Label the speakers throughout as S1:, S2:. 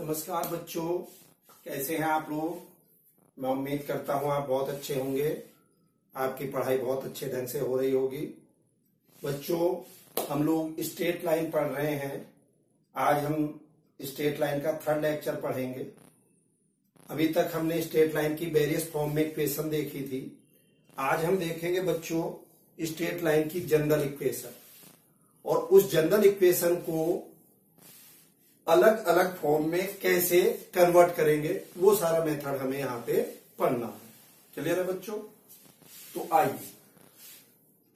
S1: नमस्कार बच्चों, कैसे हैं आप लोग। मैं उम्मीद करता हूं आप बहुत अच्छे होंगे। आपकी पढ़ाई बहुत अच्छे ढंग से हो रही होगी। बच्चों, हम लोग स्ट्रेट लाइन पढ़ रहे हैं। आज हम स्ट्रेट लाइन का थर्ड लेक्चर पढ़ेंगे। अभी तक हमने स्ट्रेट लाइन की वेरियस फॉर्म में इक्वेशन देखी थी। आज हम देखेंगे बच्चों स्ट्रेट लाइन की जनरल इक्वेशन, और उस जनरल इक्वेशन को अलग अलग फॉर्म में कैसे कन्वर्ट करेंगे, वो सारा मेथड हमें यहाँ पे पढ़ना है। चलिए ना बच्चों, तो आइए,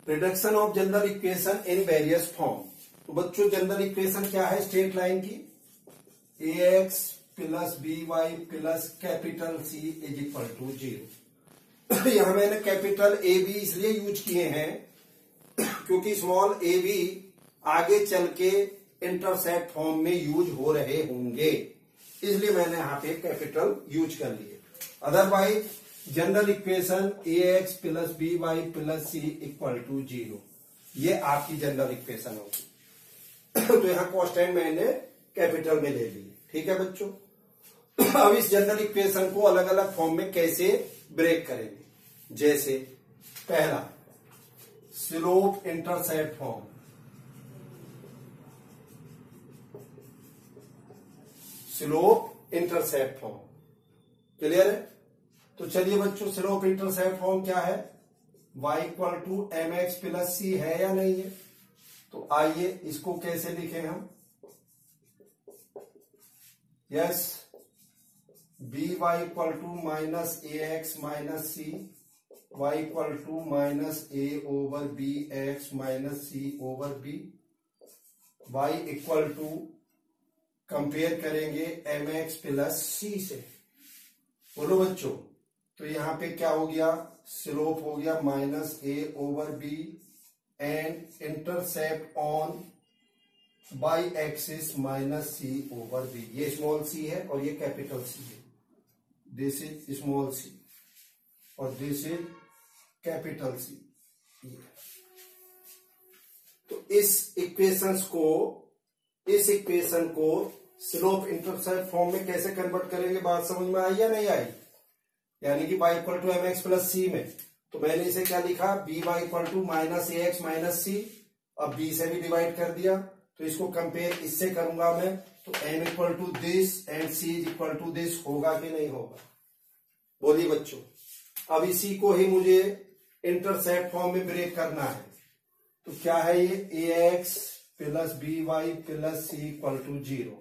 S1: reduction of general equation in various form. तो बच्चों जनरल इक्वेशन क्या है स्ट्रेट लाइन की? ax plus B Y plus capital C is equal to 0। यहां मैंने कैपिटल ए बी इसलिए यूज किए हैं क्योंकि स्मॉल ए बी आगे चल के इंटरसेप्ट फॉर्म में यूज हो रहे होंगे, इसलिए मैंने यहां पे कैपिटल यूज कर लिए। Otherwise general equation ax plus B Y plus C equal to 0, ये आपकी जनरल इक्वेशन होगी। तो यहां कांस्टेंट मैंने कैपिटल में ले लिए। ठीक है बच्चों, अब इस जनरल इक्वेशन को अलग अलग फॉर्म में कैसे ब्रेक करेंगे। जैसे पहला, slope intercept form. Slope intercept form clear है? तो चलिए बच्चों, स्लोप इंटरसेप्ट फॉर्म क्या है? y equal to M X plus C है या नहीं है? तो आइए इसको कैसे लिखें हम। Yes, B Y equal to minus A X minus C, Y equal to minus A over B X minus C over B, Y equal to compare करेंगे एम एक्स प्लस सी से। बोलो बच्चों, तो यहां पे क्या हो गया? स्लोप हो गया minus A over B and intercept on Y axis minus C over B. ये स्मॉल सी है और ये कैपिटल सी है। दिस इज स्मॉल सी और दिस इज कैपिटल सी। तो इस इक्वेशन को स्लोप इंटरसेप्ट फॉर्म में कैसे कन्वर्ट करेंगे, बात समझ में आई या नहीं आई? यानी कि y equal to M X plus C में, तो मैंने इसे क्या लिखा? B Y equal to minus A X minus C. अब b से भी डिवाइड कर दिया, तो इसको कंपेयर इससे करूंगा मैं, तो m equal to this and c is equal to this होगा कि नहीं होगा? बोलिए बच्चों। अब इसी को ही मुझे इंटरसेप्ट फॉर्म में ब्रेक करना है। तो क्या है ये? A X plus B Y plus C equal to 0।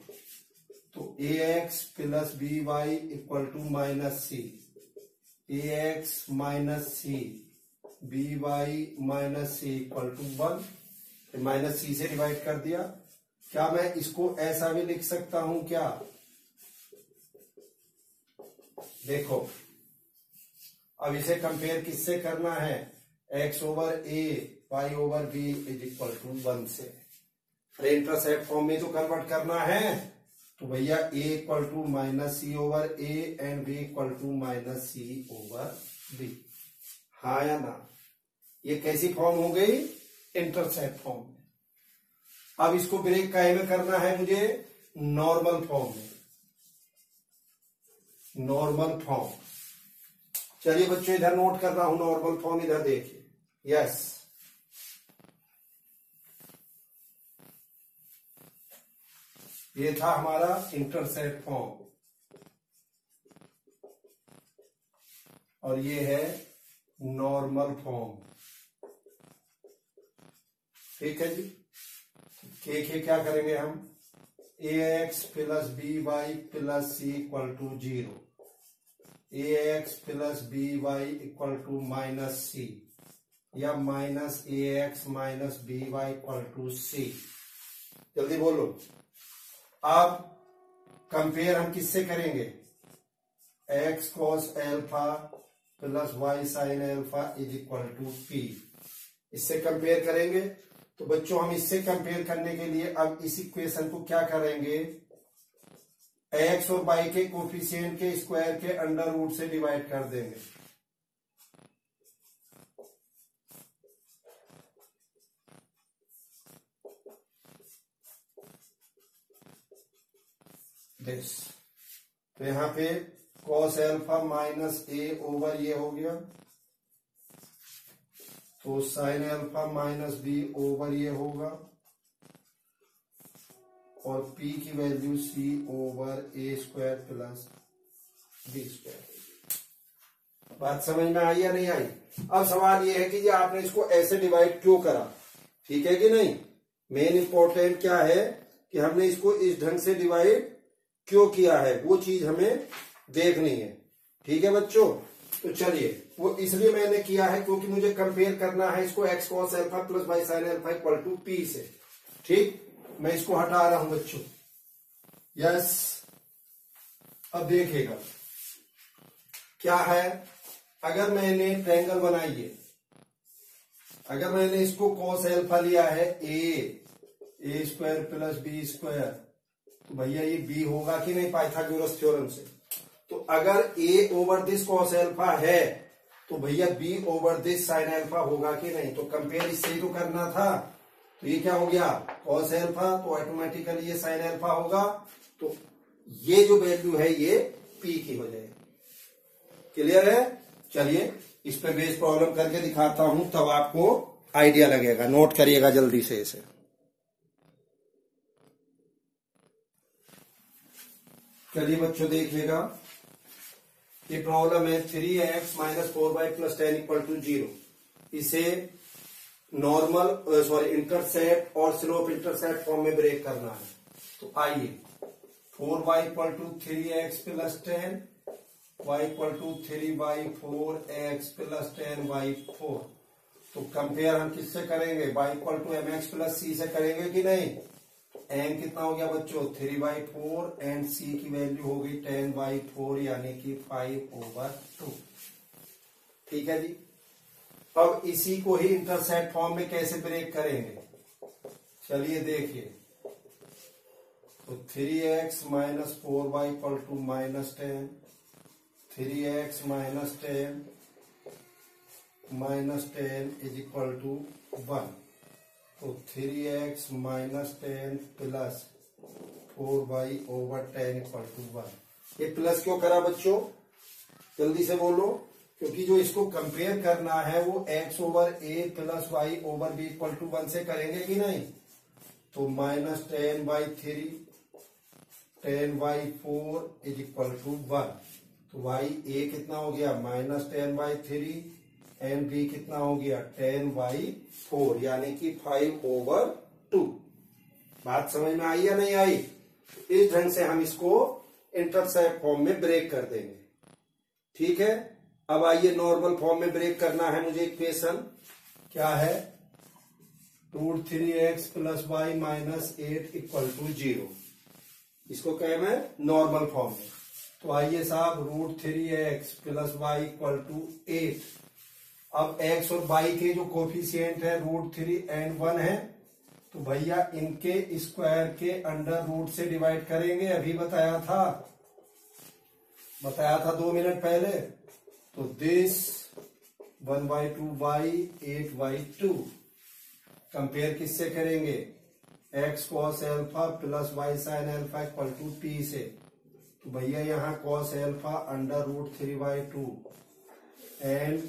S1: तो A X plus B Y equal to minus C, A X minus C B Y minus C equal to 1। Minus C से divide कर दिया। क्या मैं इसको ऐसा भी लिख सकता हूं क्या? देखो, अब इसे कंपेयर किससे करना है? X over A Y over B is equal to 1 से। इंटरसेप्ट फॉर्म में तो कन्वर्ट करना है, तो भैया a equal to minus C over A and b equal to minus C over B. हाँ या ना? ये कैसी फॉर्म हो गई? इंटरसेप्ट फॉर्म में। अब इसको ब्रेक काहे में करना है मुझे? नॉर्मल फॉर्म में। नॉर्मल फॉर्म, चलिए बच्चों इधर नोट कर रहा हूं नॉर्मल फॉर्म, इधर देखिए। यस, ये था हमारा इंटरसेप्ट फॉर्म और ये है नॉर्मल फॉर्म। ठीक है जी। के क्या करेंगे हम? A X plus B Y plus C equal to 0, A X plus B Y equal to minus C, या minus A X minus B Y equal to C. जल्दी बोलो। अब कंपेयर हम किससे करेंगे? X cos alpha plus Y sine alpha is equal to P. इससे compare करेंगे। तो बच्चों हम इससे कंपेयर करने के लिए अब इस इक्वेशन को क्या करेंगे? एक्स और वाई के कोफिशिएंट के स्क्वायर के अंडर रूट से डिवाइड कर देंगे। दिस तो यहाँ पे cos alpha minus A over ये हो गया, तो sin alpha minus B over ये होगा, और p की value c over A square plus B square. बात समझ में आई या नहीं आई? अब सवाल ये है कि जी आपने इसको ऐसे डिवाइड क्यों करा, ठीक है कि नहीं। मेन इंपॉर्टेंट क्या है कि हमने इसको इस ढंग से डिवाइड क्यों किया है, वो चीज हमें देखनी है, ठीक है बच्चों। तो चलिए, वो इसलिए मैंने किया है क्योंकि मुझे कंपेयर करना है इसको x cos alpha plus y sin alpha equal to p से, ठीक। मैं इसको हटा रहा हूं बच्चों, यस। अब देखिएगा क्या है, अगर मैंने ट्रायंगल बनाई है, अगर मैंने इसको cos अल्फा लिया है ए स्क्वायर प्लस बी स्क्वायर, तो भैया ये बी होगा कि नहीं पाइथागोरस थ्योरम से। तो अगर a over this cos alpha है तो भैया b over this sin alpha होगा कि नहीं। तो कंपेयर इससे ही तो करना था। तो ये क्या हो गया cos अल्फा, तो ऑटोमेटिकली ये sin अल्फा होगा, तो ये जो वैल्यू है ये p की हो जाएगी। क्लियर है? चलिए इस पे बेस प्रॉब्लम करके दिखाता हूं, तब आपको आइडिया लगेगा। नोट करिएगा जल्दी से इसे। चलिए बच्चों देखिएगा, ये प्रॉब्लम है 3x minus 4y plus 10 equal to 0। इसे नॉर्मल इंटरसेप्ट और स्लोप इंटरसेप्ट फॉर्म में ब्रेक करना है। तो आइए, 4y equal to 3x plus 10, y equal to 3y 4x plus 10y4। तो कंपेयर हम किससे करेंगे, y equal to mx plus c से करेंगे कि नहीं। m कितना हो गया बच्चों 3y4 एंड c की वैल्यू हो गई 10y4 यानी कि 5/2। ठीक है जी। अब इसी को ही इंटरसेप्ट फॉर्म में कैसे ब्रेक करेंगे, चलिए देखिए। तो 3x minus 4y equal to minus 10, 3x minus 10 is equal to 1। तो 3x minus 10 plus 4y over 10 equal to 1। ये प्लस क्यों करा बच्चों, जल्दी से बोलो। क्योंकि जो इसको कंपेयर करना है वो x over a plus Y over b equal to 1 से करेंगे कि नहीं। तो माइनस 10/3 10/4 इज इक्वल टू 1। तो y a कितना हो गया माइनस 10/3 एंड b कितना हो गया 10/4 यानी कि 5/2। बात समझ में आई या नहीं आई। इस ढंग से हम इसको इंटरसेप्ट फॉर्म में ब्रेक कर देंगे, ठीक है। अब आइए नॉर्मल फॉर्म में ब्रेक करना है मुझे। इक्वेशन क्या है, √3x plus Y minus 8 equal to 0। इसको कहें मैं नॉर्मल फॉर्म में। तो आइए साहब √3x plus Y equal to 8। अब x और y के जो कोफिशिएंट है √3 एंड 1 है, तो भैया इनके स्क्वायर के अंडर रूट से डिवाइड करेंगे। अभी बताया था 2 मिनट पहले। तो दिस 1/2y 8/2 कंपेयर किससे करेंगे, x cos alpha plus y sin alpha equal to p से। तो भैया यहाँ cos alpha under root 3/2 and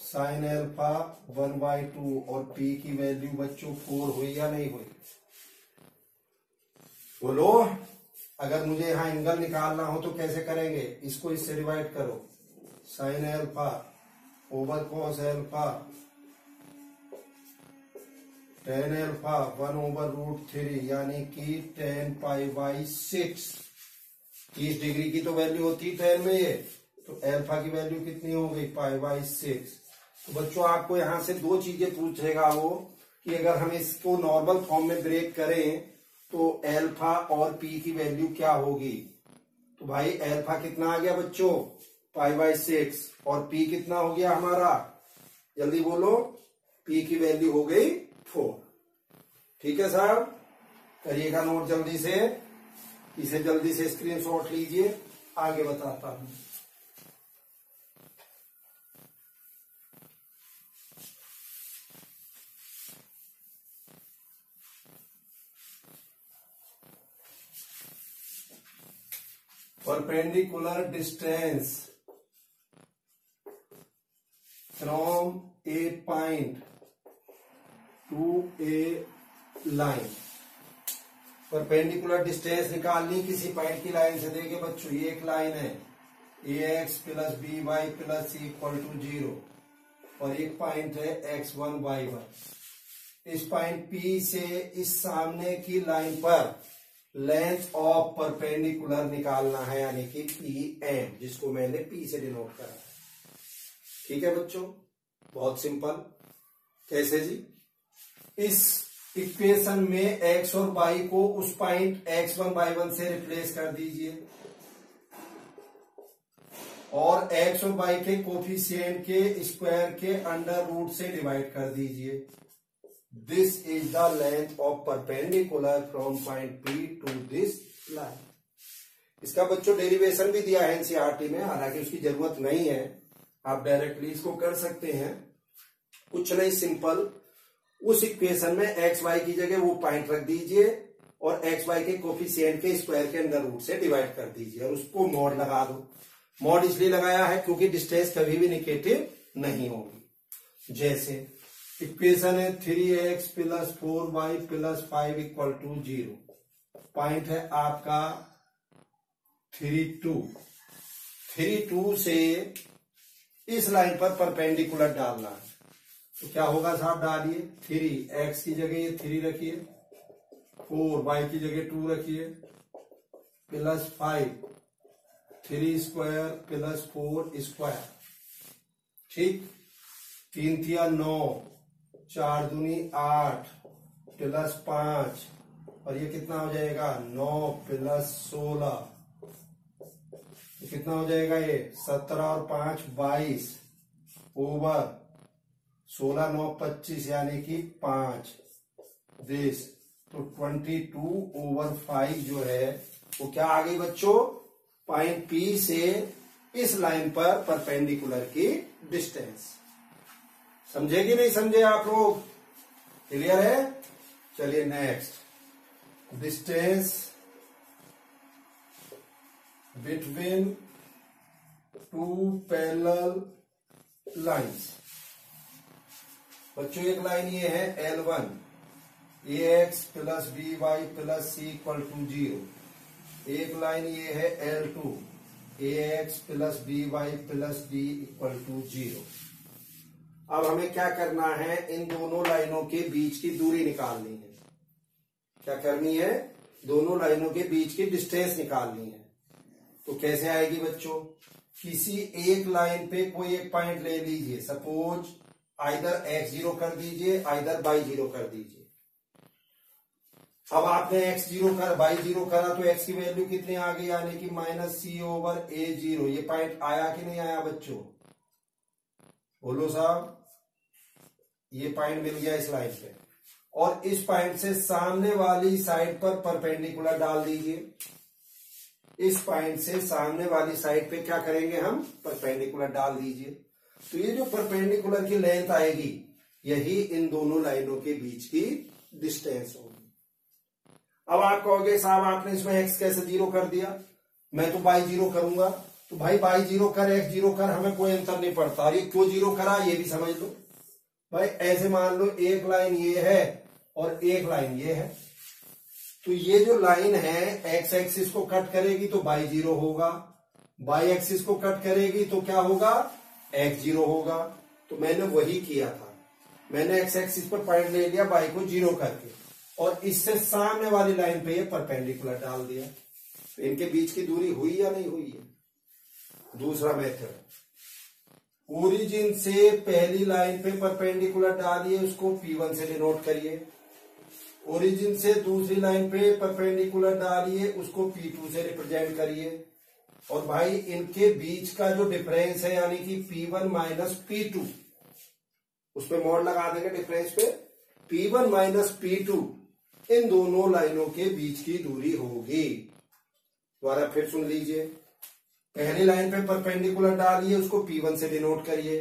S1: sin alpha 1/2 और p की वैल्यू बच्चों 4 हुई या नहीं हुई, बोलो। अगर मुझे यहाँ एंगल निकालना हो तो कैसे करेंगे, इसको इससे डिवाइड करो। sin alpha over cos alpha tan alpha 1 over √3 यानी कि 10π/6। 30 डिग्री की तो वैल्यू होती 10 में ये, तो अल्फा की वैल्यू कितनी हो गई π/6। तो बच्चों आपको यहां से दो चीजें पूछेगा वो, कि अगर हम इसको नॉर्मल फॉर्म में ब्रेक करें तो अल्फा और पी की वैल्यू क्या होगी। तो भाई अल्फा कितना आ गया बच्चों π/6 और पी कितना हो गया हमारा, जल्दी बोलो। पी की वैल्यू हो गई 4। ठीक है साहब, करिएगा नोट जल्दी से, इसे जल्दी से स्क्रीनशॉट लीजिए, आगे बताता हूं। Perpendicular distance from A point two A line. Perpendicular distance निकालनी किसी पॉइंट की लाइन से। देखिए बच्चों, ये एक लाइन है ax plus B Y plus C equal to 0 और एक पॉइंट है x1 y1। इस पॉइंट P से इस सामने की लाइन पर लेंथ ऑफ परपेंडिकुलर निकालना है, यानी कि PM, जिसको मैंने P से डिनोट करा है। ठीक है बच्चों, बहुत सिंपल। कैसे जी? इस इक्वेशन में x और y को उस पॉइंट x1 y1 से रिप्लेस कर दीजिए और x और y के कोफिशिएंट के स्क्वायर के अंडर रूट से डिवाइड कर दीजिए। This is the length of perpendicular from point P to this line. इसका बच्चों डेरिवेशन भी दिया है एनसीईआरटी में, हालांकि उसकी जरूरत नहीं है, आप डायरेक्टली इसको कर सकते हैं। कुछ नहीं, सिंपल उस इक्वेशन में एक्स वाई की जगह वो पॉइंट रख दीजिए और एक्स वाई के कोफिशिएंट के स्क्वायर के अंडर रूट से डिवाइड कर दीजिए और उसको मॉड लगा दो। मॉड इसलिए लगाया है क्योंकि डिस्टेंस कभी भी नेगेटिव नहीं होगी। जैसे इक्वेशन है 3x plus 4y plus 5 equal to 0, point है आपका 3,2 से इस लाइन पर परपेंडिकुलर डालना है। तो क्या होगा साहब, डालिए 3x की जगह ये 3 रखिए, 4y की जगह 2 रखिए, प्लस 5, 3 स्क्वायर प्लस 4 स्क्वायर। ठीक, 3 तिया 9, 4 दूनी 8 प्लस 5 और ये कितना हो जाएगा 9 प्लस 16, कितना हो जाएगा ये 17 और 5 22 ओवर 16 9 25 यानी कि 5 दिस। तो 22 ओवर 5 जो है वो क्या आ गई बच्चों, पॉइंट P से इस लाइन पर परपेंडिकुलर की डिस्टेंस। समझे कि नहीं समझे आप लोग? क्लियर है? चलिए next, distance between two parallel lines. बच्चों एक लाइन ये है L1, ax plus B Y plus C equal to 0। एक लाइन ये है L2, ax plus B Y plus D equal to 0। अब हमें क्या करना है, इन दोनों लाइनों के बीच की दूरी निकालनी है। क्या करनी है? दोनों लाइनों के बीच की डिस्टेंस निकालनी है। तो कैसे आएगी बच्चों, किसी एक लाइन पे कोई एक पॉइंट ले लीजिए, सपोज आइदर x0 कर दीजिए आइदर y0 कर दीजिए। अब आपने x0 कर y0 करा तो x की वैल्यू कितनी आ गई, यानी कि -c ओवर a0। ये पॉइंट आया कि नहीं आया बच्चों? बोलो साहब, ये पॉइंट मिल गया इस लाइन पे और इस पॉइंट से सामने वाली साइड पर परपेंडिकुलर डाल दीजिए। इस पॉइंट से सामने वाली साइड पे क्या करेंगे हम, परपेंडिकुलर डाल दीजिए। तो ये जो परपेंडिकुलर की लेंथ आएगी यही इन दोनों लाइनों के बीच की डिस्टेंस होगी। अब आप कहोगे साहब आपने इसमें x कैसे 0 कर दिया, मैं तो y0 करूंगा। तो भाई y0 कर x0 कर, हमें कोई अंतर नहीं पड़ता। और ये क्यों 0 करा ये भी समझ लो। भाई ऐसे मान लो एक लाइन ये है और एक लाइन ये है, तो ये जो लाइन है x एक्सिस को कट करेगी तो y0 होगा, y एक्सिस को कट करेगी तो क्या होगा, x0 होगा। तो मैंने वही किया था, मैंने x एक्सिस पर पॉइंट ले लिया y को 0 करके और इससे सामने वाली लाइन पे ये परपेंडिकुलर डाल दिया। तो इनके बीच की दूरी हुई या नहीं हुई है? दूसरा मेथड, ओरिजिन से पहली लाइन पे परपेंडिकुलर डालिए, उसको P1 से डिनोट करिए। ओरिजिन से दूसरी लाइन पे परपेंडिकुलर डालिए, उसको P2 से रिप्रेजेंट करिए। और भाई इनके बीच का जो डिफरेंस है यानी कि P1 माइनस P2, उस पे मोड लगा देंगे डिफरेंस पे, P1 माइनस P2 इन दोनों लाइनों के बीच की दूरी होगी। दोबारा फिर सुन लीजिए, पहली लाइन पे परपेंडिकुलर डालिए, उसको P1 से डिनोट करिए।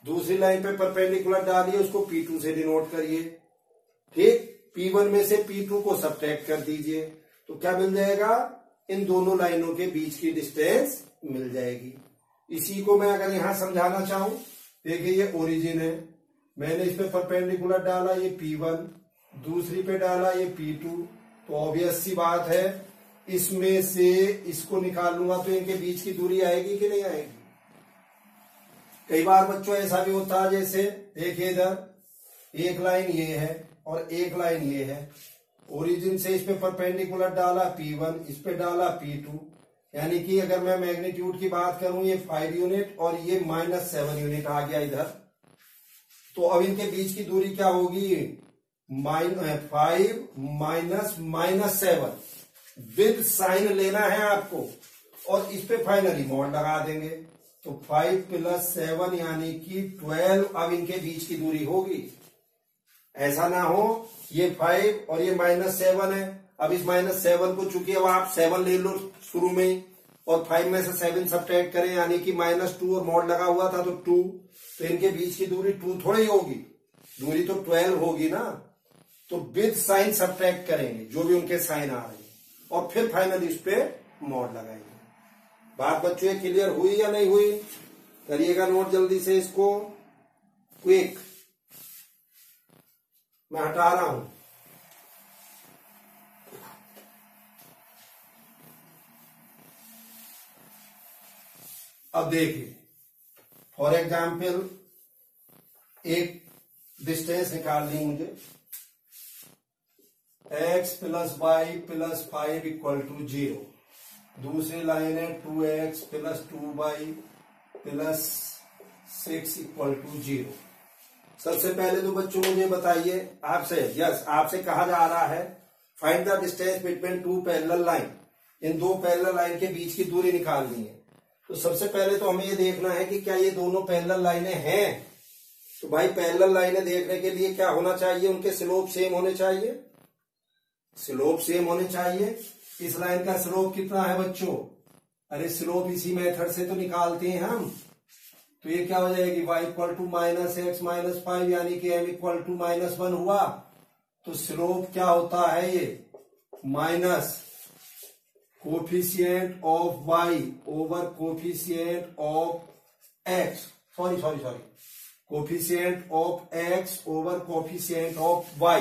S1: दूसरी लाइन पे परपेंडिकुलर डालिए, उसको P2 से डिनोट करिए। ठीक, P1 में से P2 को सब्ट्रैक्ट कर दीजिए तो क्या मिल जाएगा, इन दोनों लाइनों के बीच की डिस्टेंस मिल जाएगी। इसी को मैं अगर यहां समझाना चाहूं, देखिए ये ओरिजिन है, मैंने इस पे परपेंडिकुलर डाला ये P1, दूसरी पे डाला ये P2, तो ऑब्वियस सी बात है इसमें से इसको निकाल लूंगा तो इनके बीच की दूरी आएगी कि नहीं आएगी। कई बार बच्चों ऐसा भी होता है, जैसे देखिए इधर एक लाइन ये है और एक लाइन ये है, ओरिजिन से इस पे परपेंडिकुलर डाला P1, इस पे डाला P2, यानी कि अगर मैं मैग्नीट्यूड की बात करूं ये 5 यूनिट और ये -7 यूनिट आ गया इधर, तो अब इनके बीच की दूरी क्या होगी, 5 माइनस -7 विद साइन लेना है आपको, और इस पे फाइनली मॉड लगा देंगे, तो 5 + 7 यानी कि 12 अब इनके बीच की दूरी होगी। ऐसा ना हो ये 5 और ये -7 है, अब इस -7 को चूंकि अब आप 7 ले लो शुरू में ही और 5 में से 7 सब्ट्रैक्ट करें यानी कि -2 और मॉड लगा हुआ था तो 2, तो इनके बीच की दूरी 2 थोड़ी होगी, दूरी तो 12 होगी ना। तो विद साइन सब्ट्रैक्ट करेंगे जो भी उनके साइन आ रहे हैं और फिर फाइनली इस पे मॉड लगाएंगे। बात बच्चों ये क्लियर हुई या नहीं हुई? करिएगा नोट जल्दी से इसको, क्विक। मैं हटा रहा हूं। अब देखिए फॉर एग्जाम्पल एक डिस्टेंस निकालनी मुझे, x + y + 5 = 0। दूसरी लाइन है 2x + 2y + 6 = 0। सबसे पहले तो बच्चों मुझे बताइए, आपसे आपसे कहा जा रहा है find the distance between 2 parallel line, इन दो पैरेलल लाइन के बीच की दूरी निकालनी है। तो सबसे पहले तो हमें ये देखना है कि क्या ये दोनों पैरेलल लाइनें हैं। तो भाई पैरेलल लाइनें देखने के लिए क्या होना चाहिए, उनके स्लोप सेम होने चाहिए, स्लोप सेम होने चाहिए। इस लाइन का स्लोप कितना है बच्चों, अरे स्लोप इसी मेथड से तो निकालते हैं हम। तो ये क्या हो जाएगी, y = -x - 5 यानी कि m = -1 हुआ। तो स्लोप क्या होता है, ये minus coefficient of y over coefficient of x, sorry coefficient of x over coefficient of y।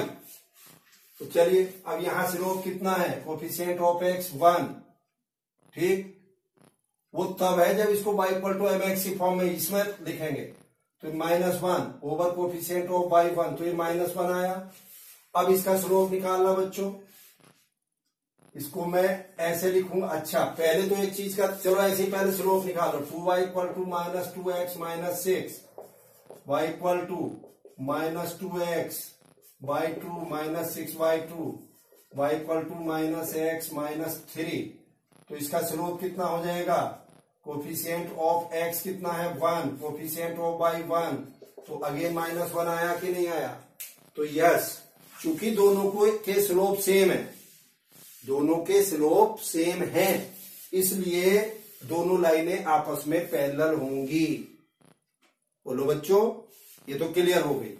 S1: तो चलिए अब यहां स्लोप कितना है, कोफिशिएंट ऑफ x 1, ठीक। वो तब है जब इसको y = mx की फॉर्म में इसमें लिखेंगे, तो -1 ओवर कोफिशिएंट ऑफ y 1, तो ये -1 आया। अब इसका स्लोप निकालना बच्चों, इसको मैं ऐसे लिखूंगा। अच्छा पहले तो एक चीज का, चलो ऐसे ही पहले स्लोप निकालो, 2y = -2x - 6, y = -2x by 2 - 6y2, y = -x - 3। तो इसका स्लोप कितना हो जाएगा, कोफिशिएंट ऑफ x कितना है 1, कोफिशिएंट ऑफ y 1, तो अगेन -1 आया कि नहीं आया। तो यस, चूंकि दोनों को के स्लोप सेम है, दोनों के स्लोप सेम हैं, इसलिए दोनों लाइनें आपस में पैरेलल होंगी। बोलो बच्चों, ये तो क्लियर हो गई।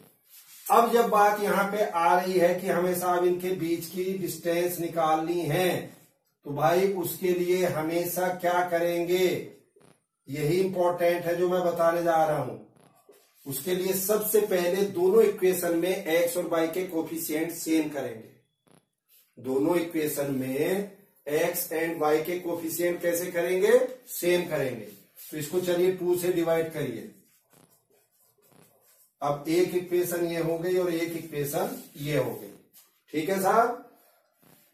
S1: अब जब बात यहां पे आ रही है कि हमें साहब इनके बीच की डिस्टेंस निकालनी है, तो भाई उसके लिए हमेशा क्या करेंगे, यही इंपॉर्टेंट है जो मैं बताने जा रहा हूं। उसके लिए सबसे पहले दोनों इक्वेशन में x और y के कोफिशिएंट सेम करेंगे। दोनों इक्वेशन में x एंड y के कोफिशिएंट कैसे करेंगे, सेम करेंगे। तो इसको चलिए 2 से डिवाइड करिए। अब एक इक्वेशन ये हो गई और एक इक्वेशन ये हो गई, ठीक है साहब।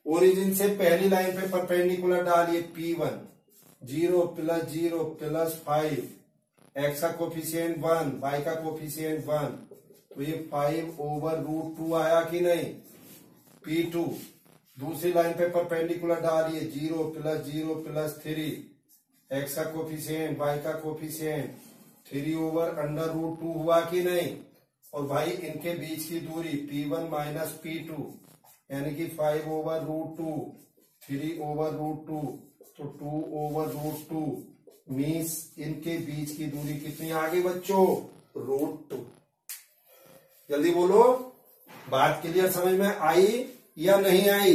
S1: ओरिजिन से पहली लाइन पे परपेंडिकुलर डालिए P1, 0 + 0 + 5, x का कोफिशिएंट 1, y का कोफिशिएंट 1, तो ये 5/√2 आया कि नहीं। P2 दूसरी लाइन पे परपेंडिकुलर डालिए 0 + 0 + 3, x का कोफिशिएंट, y का कोफिशिएंट 3/√2 हुआ कि नहीं। और भाई इनके बीच की दूरी P1 - P2 यानी कि 5/√2, 3/√2, तो 2/√2 मीन्स इनके बीच की दूरी कितनी आ गई बच्चों, √2। जल्दी बोलो, बात क्लियर समझ में आई या नहीं आई।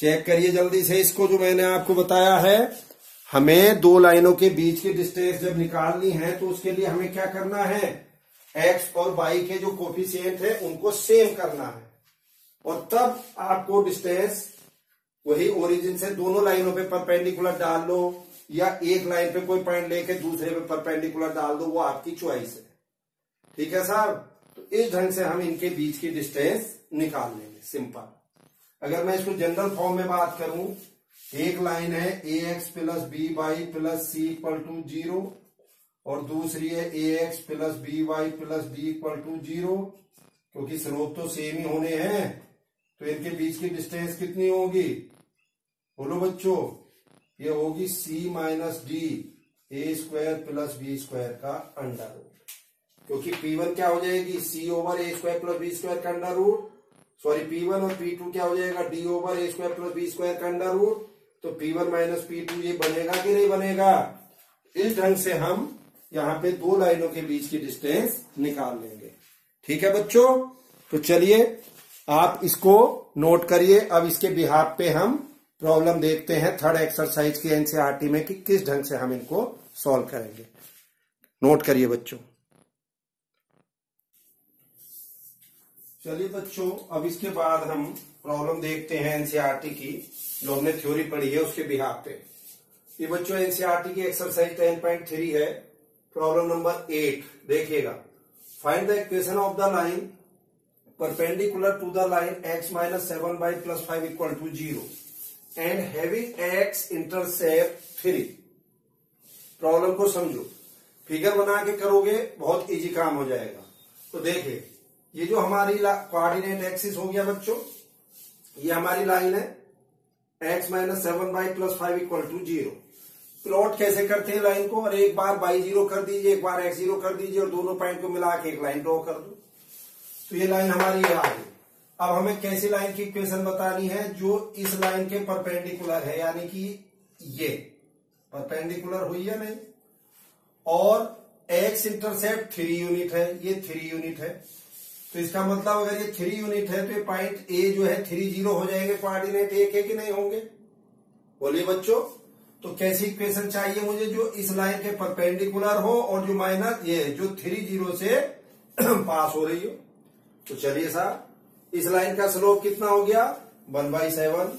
S1: चेक करिए जल्दी से इसको जो मैंने आपको बताया है। हमें दो लाइनों के बीच की डिस्टेंस जब निकालनी है तो उसके लिए हमें क्या करना है, एक्स और वाई के जो कोफिशिएंट है उनको सेम करना है, और तब आपको डिस्टेंस वही ओरिजिन से दोनों लाइनों पे परपेंडिकुलर डाल लो, या एक लाइन पे कोई पॉइंट लेके दूसरे पे परपेंडिकुलर डाल दो, वो आपकी चॉइस है। ठीक है साहब, तो इस ढंग से हम इनके बीच की डिस्टेंस निकाल लेंगे, सिंपल। अगर मैं इसको जनरल फॉर्म में बात करूं, एक लाइन है A X plus B Y plus C equal to 0, और दूसरी है A X plus B Y plus D equal to 0। क्योंकि स्लोप तो सेम ही होने हैं, तो इनके बीच की डिस्टेंस कितनी होगी, बोलो बच्चों, ये होगी C minus D A square plus B square का अंडर रूट। क्योंकि P1 क्या हो जाएगी, C over A square plus B square का अंडर रूट, सॉरी P1 और P2 क्या हो जाएगा, D over A square plus B square का अंडर रूट। तो P1 माइनस P2 ये बनेगा कि नहीं बनेगा। इस ढंग से हम यहाँ पे दो लाइनों के बीच की डिस्टेंस निकाल लेंगे। ठीक है बच्चों, तो चलिए आप इसको नोट करिए। अब इसके बिहाफ पे हम प्रॉब्लम देखते हैं थर्ड एक्सरसाइज की एनसीईआरटी में कि किस ढंग से हम इनको सॉल्व करेंगे। नोट करिए बच्चों। चलिए बच्चों, अब इसके बाद हम प्रॉब्लम देखते हैं एनसीईआरटी की, जो हमने थ्योरी पढ़ी है उसके बिहाफ पे। ये बच्चों एनसीईआरटी की एक्सरसाइज 10.3 है, प्रॉब्लम नंबर 8। देखिएगा, find the equation of the line perpendicular to the line x minus 7y plus 5 equal to 0 and having x intercept 3। Problem को समझो, फिगर बना के करोगे बहुत इजी काम हो जाएगा। तो देखिए, ये जो हमारी कोऑर्डिनेट एक्सिस हो गया बच्चों, ये हमारी लाइन है x minus 7y plus 5 equal to 0। Plot कैसे करते हैं लाइन को, और एक बार y0 कर दीजिए, एक बार x0 कर दीजिए, और दोनों पॉइंट को मिला के एक लाइन ड्रॉ कर दो। तो ये लाइन हमारी ये आ गई। अब हमें कैसी लाइन की इक्वेशन बतानी है, जो इस लाइन के परपेंडिकुलर है, यानी कि ये परपेंडिकुलर हुई है नहीं, और x इंटरसेप्ट 3 यूनिट है, ये 3 यूनिट है। तो इसका मतलब अगर ये 3 यूनिट है तो ये पॉइंट ए जो है 3 0 हो जाएंगे, कोऑर्डिनेट एक है कि नहीं होंगे, बोलिए बच्चों। तो कैसी इक्वेशन चाहिए मुझे, जो इस लाइन के परपेंडिकुलर हो और जो माइनस ये जो 3 0 से पास हो रही हो। तो चलिए साहब, इस लाइन का स्लोप कितना हो गया, 1/7।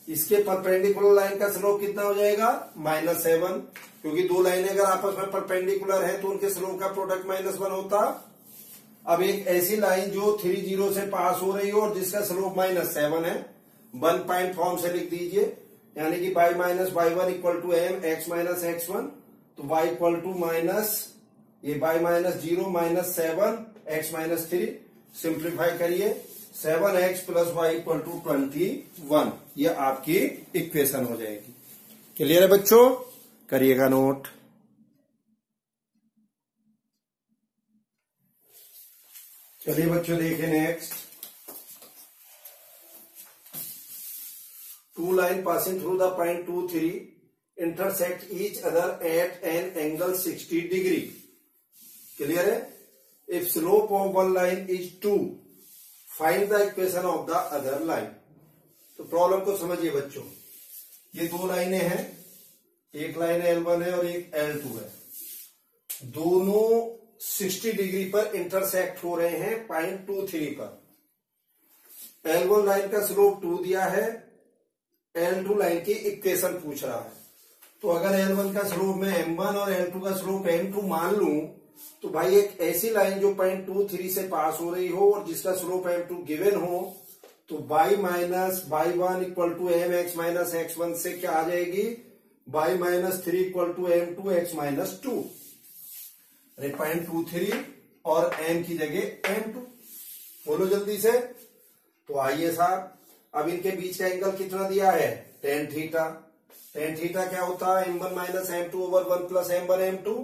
S1: इसके परपेंडिकुलर लाइन का स्लोप कितना हो जाएगा, -7। क्योंकि दो लाइनें अगर आपस में परपेंडिकुलर है तो उनके स्लोप का प्रोडक्ट -1 होता। अब एक ऐसी लाइन जो 3 0 से पास हो रही हो और जिसका स्लोप -7 है, 1 पॉइंट फॉर्म से लिख दीजिए, यानी कि y minus y1 equal to m x minus x1। तो y इक्वल टू माइनस ये y minus 0 minus 7 x minus 3। Simplify करिए, 7x plus y equal to 21। ये आपकी इक्वेशन हो जाएगी। क्लियर है बच्चों, करिएगा नोट। चलिए बच्चों देखिए next. Two line passing through the point 2 3 intersect each other at an angle 60 degree. Clear है। If slope of one line is 2, find the equation of the other line. तो प्रॉब्लम को समझिए बच्चों, ये दो लाइनें हैं, एक लाइन L1 है और एक L2 है। दोनों 60 डिग्री पर इंटरसेक्ट हो रहे हैं पॉइंट 2 3 पर। L1 लाइन का स्लोप 2 दिया है, L2 लाइन की इक्वेशन पूछ रहा है। तो अगर L1 का स्लोप मैं M1 और L2 का स्लोप M2 मान लूं, तो भाई एक ऐसी लाइन जो पॉइंट 2 3 से पास हो रही हो और जिसका स्लोप M2 गिवन हो, तो y minus y1 equal to M X minus x1 से क्या आ जाएगी, y minus 3 equal to M2 x minus 2। अरे पॉइंट 2 3 और m की जगह M2, बोलो जल्दी से। तो आइए साहब, अब इनके बीच का एंगल कितना दिया है, tan थीटा। tan थीटा क्या होता है, m1 minus m2 over 1 plus m1 m2।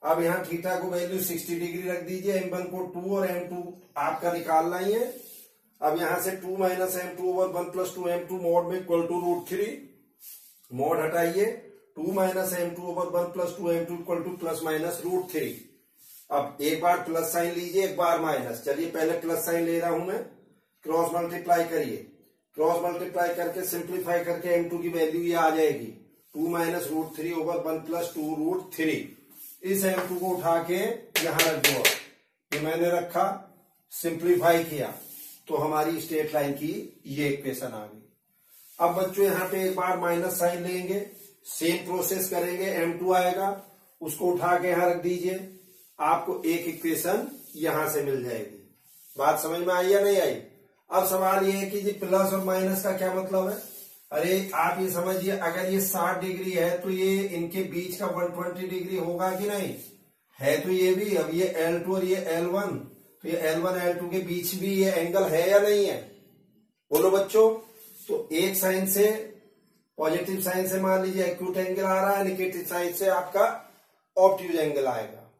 S1: अब यहाँ थीटा को वैल्यू 60 डिग्री रख दीजिए, m1 को 2 और m2 आपका निकालना ही है। अब यहां से 2 minus m2 over 1 plus 2 m2 mode में इक्वल टू √3, मोड हटाइए, 2 minus m2 over 1 plus 2 m2 equal two plus minus √3। अब एक बार प्लस साइन लीजिए, एक बार माइनस। चलिए पहले प्लस साइन ले रहा हूं मैं, क्रॉस मल्टीप्लाई करिए, क्रॉस मल्टीप्लाई करके सिंप्लीफाई करके m2 की वैल्यू ये आ जाएगी 2 minus root 3 over 1 plus 2 root 3। इस m2 को उठा के यहां रख दो। ये मैंने रखा, सिंप्लीफाई किया तो हमारी स्ट्रेट लाइन की ये इक्वेशन आ गई। अब बच्चों यहाँ पे एक बार माइनस साइन लेंगे, सेम प्रोसेस करेंगे, m2 आएगा, उसको उठा के यहां रख दीजिए, आपको एक इक्वेशन यहां से मिल जाएगी। बात समझ में आई या नहीं आई? अब सवाल ये है कि जी प्लस और माइनस का क्या मतलब है। अरे आप ये समझिए, अगर ये 60 डिग्री है तो ये इनके बीच का 120 डिग्री होगा कि नहीं है? तो ये भी, अब ये L2 और ये L1, तो ये L1 L2 के बीच भी ये एंगल है या नहीं है? बोलो बच्चों। तो एक साइन से, पॉजिटिव साइन से मान लीजिए एक्यूट एंगल आ रहा है, नेगेटिव साइन से आपका ऑब्ट्यूज एंगल आएगा।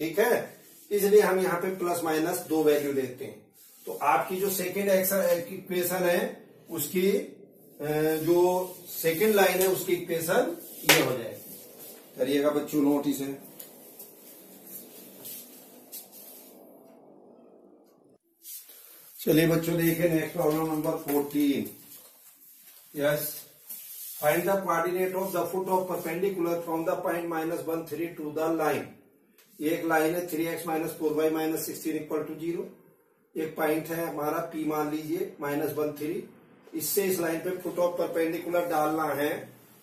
S1: ठीक है, इसलिए हम यहाँ पे प्लस माइनस दो वैल्यू लेते हैं। तो आपकी जो सेकेंड इक्वेशन है उसकी जो सेकेंड लाइन है उसकी इक्वेशन ये हो जाएगी। करिएगा बच्चों नोट इसे। चलिए बच्चों देखिए next problem number 14। Yes, find the coordinate of the foot of perpendicular from the point -1 3 to the line. एक लाइन है 3x minus 4y minus 16 equal to 0। एक पॉइंट है हमारा P मान लीजिए -1 3। इससे इस लाइन पे फुट ऑफ परपेंडिकुलर डालना है,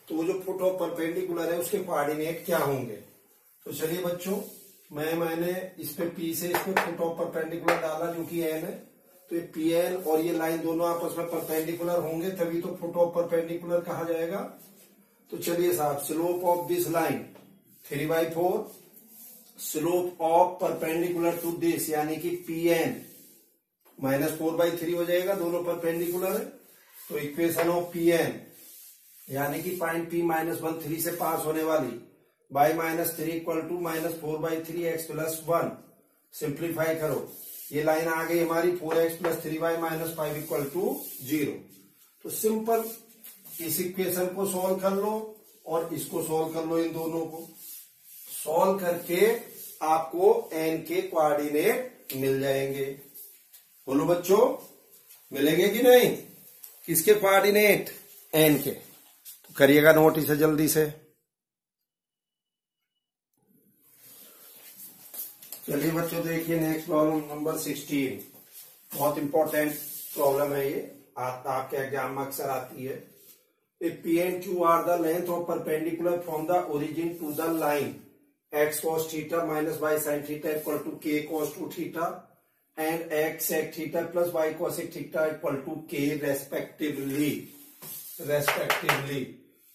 S1: तो वो जो फुट ऑफ परपेंडिकुलर है उसके कोऑर्डिनेट क्या होंगे। तो चलिए बच्चों, मैंने इस पे P से इस पे फुट ऑफ परपेंडिकुलर डाला जो कि n है। तो ये PN और ये लाइन दोनों आपस में परपेंडिकुलर होंगे तभी तो फुट ऑफ परपेंडिकुलर कहा जाएगा। तो चलिए साहब, slope of this line 3/4, slope of perpendicular to this यानी कि PN -4/3 हो जाएगा, दोनों परपेंडिकुलर है। तो इक्वेशन ऑफ PN यानी कि पॉइंट P -1 3 से पास होने वाली y -3 equal to -4/3 x plus 1। Simplify करो, ये लाइन आ गई हमारी 4x plus 3y minus 5 equal to 0। तो सिंपल इस इक्वेशन को सॉल्व कर लो और इसको सॉल्व कर लो, इन दोनों को सॉल्व करके आपको n के कोऑर्डिनेट मिल जाएंगे। बोलो बच्चों, मिलेंगे कि नहीं? किसके कोऑर्डिनेट? n के। तो करिएगा नोट इसे जल्दी से। चलिए बच्चों देखिए नेक्स्ट प्रॉब्लम नंबर 16। बहुत इंपॉर्टेंट प्रॉब्लम है ये, आपके एग्जाम में अक्सर आती है। If P and Q are the length of perpendicular from the origin to the line x cos theta minus y sin theta equal to k cos 2 theta and x sec theta plus y cosec theta equal to k respectively.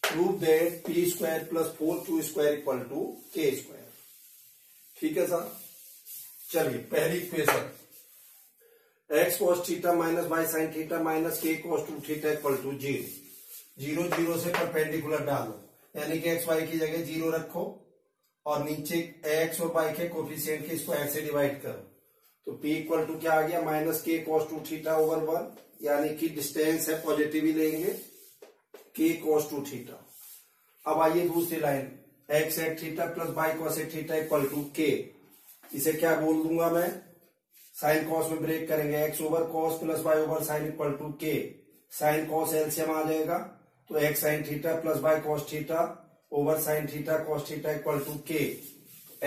S1: Prove that p square plus 4q square equal to k square. ठीक है sir. चलिए पहली equation x cos theta minus y sin theta minus k cos 2 theta equal to 0। 0 0 से perpendicular डालो, यानी कि x y की जगह 0 रखो और नीचे x और y के कोफिशिएंट के स्क्वायर से डिवाइड करो। तो p इक्वल टू क्या आ गया? Minus k cos 2 theta over 1, यानी कि डिस्टेंस है पॉजिटिव ही लेंगे, k cos 2 थीटा। अब आइए दूसरी line x sec theta plus y cosec theta equal to k। इसे क्या बोल दूंगा मैं? साइन कॉस में ब्रेक करेंगे, x over cos plus y over sine equal to k। Sine cos LCM आ जाएगा, तो x sine theta plus y cos theta over sine theta cos theta equal to k।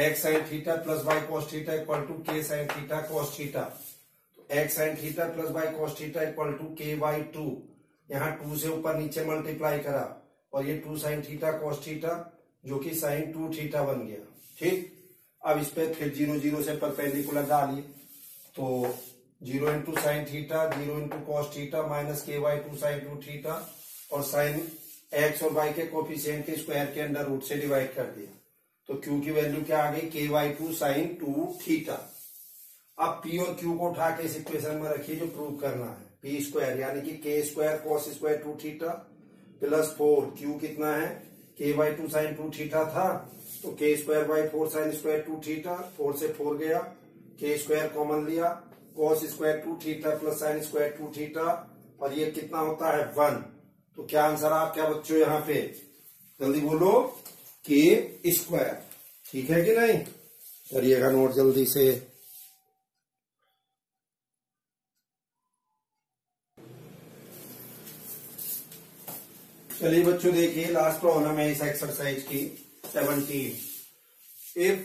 S1: x sine theta plus y cos theta equal to k sine theta cos theta. तो x sine theta plus y cos theta equal to k/2। यहाँ 2 से ऊपर नीचे multiply करा और ये 2 sign theta cos theta जो कि साइन 2 थीटा बन गया। ठीक, अब इस पे फिर 0 0 से परपेंडिकुलर डालिए, तो 0 into sine theta 0 into cos theta minus k/2 sine 2 theta और साइन x और y के कोफिशिएंट के स्क्वायर के अंडर रूट से डिवाइड कर दिया। तो q की वैल्यू क्या आ गई? k/2 sine 2 theta. अब p और q को उठा के इस इक्वेशन में रखिए जो प्रूव करना है। p स्क्वायर यानी कि k square cos square 2 theta plus 4 q कितना है? k/2 साइन 2 थीटा था, तो k square by 4 sine square 2 theta, 4 से 4 गया, k स्क्वायर कॉमन लिया, cos square 2 theta plus sine square 2 theta और ये कितना होता है? 1। तो क्या आंसर आप क्या बच्चों यहाँ पे? जल्दी बोलो, k स्क्वायर। ठीक है कि नहीं? करिएगा नोट जल्दी से। चलिए बच्चों देखिए लास्ट प्रॉब्लम है इस एक्सरसाइज की 17। If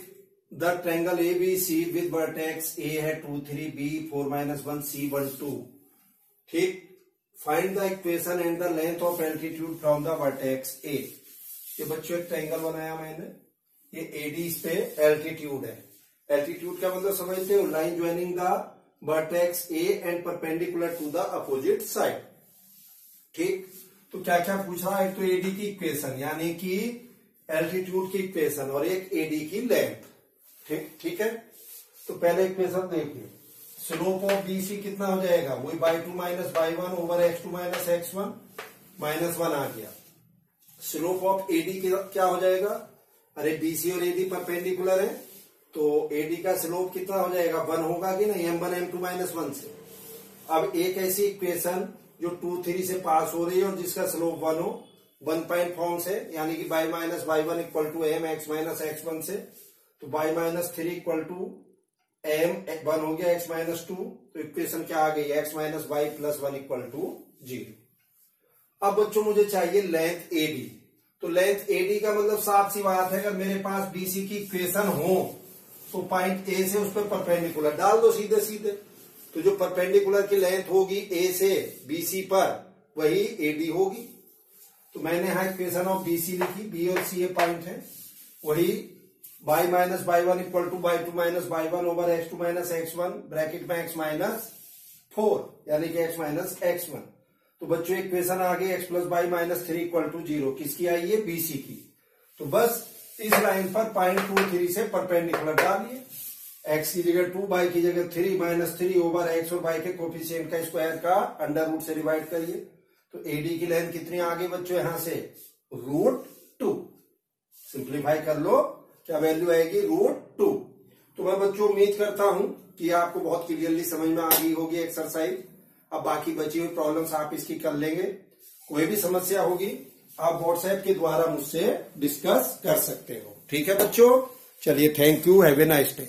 S1: the triangle ABC with vertex A है 2 3 B 4 -1 C 1 2, ठीक। Find the equation and the length of altitude from the vertex A। ये बच्चों एक ट्रायंगल बनाया मैंने, ये AD इस पे एल्टीट्यूड है। एल्टीट्यूड का मतलब समझते हो, line joining the vertex A and perpendicular to the opposite side, ठीक। तो क्या क्या पूछ रहा है, एक तो AD की इक्वेशन यानी कि एल्टीट्यूड की इक्वेशन और एक AD की लेंथ, ठीक है। तो पहले इक्वेशन देखिए, स्लोप ऑफ BC कितना हो जाएगा, वही y2 minus y1 over x2 minus x1 -1 आ गया। स्लोप ऑफ AD क्या हो जाएगा, अरे BC और AD परपेंडिकुलर है तो AD का स्लोप कितना हो जाएगा, 1 होगा कि नहीं, m1 m2 -1 से। अब एक ऐसी इक्वेशन जो 2 3 से पास हो रही है और जिसका स्लोप 1 हो, 1 पॉइंट फॉर्म से, यानी कि y minus y1 equal to m x minus x1 से, तो y minus 3 equal to m 1 हो गया x माइनस 2, तो इक्वेशन क्या आ गई, x minus y plus 1 equal to 0। अब बच्चों मुझे चाहिए लेंथ AD, तो लेंथ AD का मतलब साफ सी बात है, अगर मेरे पास BC की इक्वेशन हो तो पॉइंट A से उस पर परपेंडिकुलर डाल दो सीधे सीधे, तो जो परपेंडिकुलर की लेंथ होगी A से BC पर वही AD होगी। तो मैंने यहां इक्वेशन ऑफ BC लिखी, B और C ये पॉइंट है, वही y minus y1 equal to y2 minus y1 over x2 minus x1 bracket में x माइनस 4 यानी कि x माइनस x1। तो बच्चों इक्वेशन आ गई x plus y minus 3 equal to 0, किसकी आई है, BC की। तो बस इस लाइन पर पॉइंट 2 3 से परपेंडिकुलर डालिए, x की जगह 2 y की जगह 3 माइनस 3 ओवर x और y के कोफिशिएंट का स्क्वायर का अंडर रूट से डिवाइड करिए। तो AD की लेंथ कितनी आ गई बच्चों, यहां से √2। सिंप्लीफाई कर लो, क्या वैल्यू आएगी, √2। तो मैं बच्चों उम्मीद करता हूं कि आपको बहुत क्लियरली समझ में आ गई होगी एक्सरसाइज। अब बाकी बची हुई प्रॉब्लम्स आप इसकी कर लेंगे, कोई भी समस्या होगी आप व्हाट्सएप के द्वारा मुझसे डिस्कस कर सकते हो, ठीक है बच्चों। चलिए, thank you, have a nice day.